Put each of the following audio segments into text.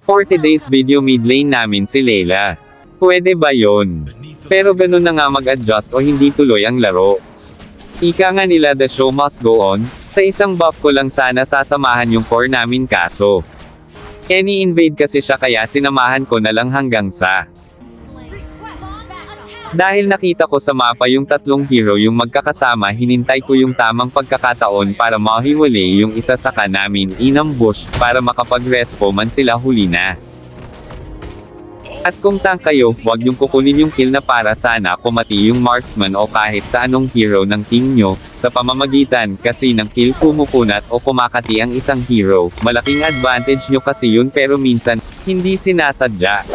"40 days video mid lane namin si Layla. Pwede ba yon? Pero ganun na nga mag-adjust o hindi tuloy ang laro. Ika nga nila the show must go on, sa isang buff ko lang sana sasamahan yung core namin kaso. Ini-invade kasi siya kaya sinamahan ko na lang hanggang sa. Dahil nakita ko sa mapa yung tatlong hero yung magkakasama hinintay ko yung tamang pagkakataon para mahiwalay yung isa sa namin inambush, para makapag-respo man sila huli na. At kung tank kayo, huwag niyong kukunin yung kill na para sana kumati yung marksman o kahit sa anong hero ng team nyo, sa pamamagitan kasi ng kill kumukunat o kumakati ang isang hero, malaking advantage nyo kasi yun pero minsan, hindi sinasadya.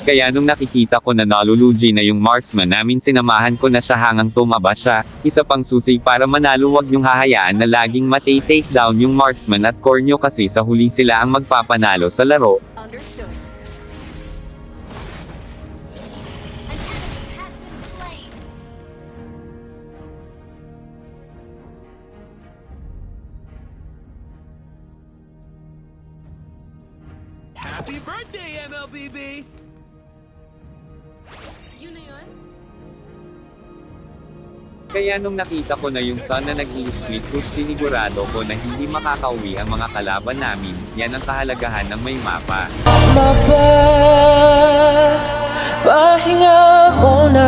Kaya nung nakikita ko na nalulugi na yung marksman namin sinamahan ko na siya hanggang tumaba siya, isa pang susi para manalo wag nyong hahayaan na laging matay-take down yung marksman at core nyo kasi sa huli sila ang magpapanalo sa laro. Happy birthday, MLBB! Yun na yun? Kaya nung nakita ko na yung Sun na nag-i-split push sinigurado ko na hindi makakauwi ang mga kalaban namin, yan ang kahalagahan ng may mapa. Pahinga muna.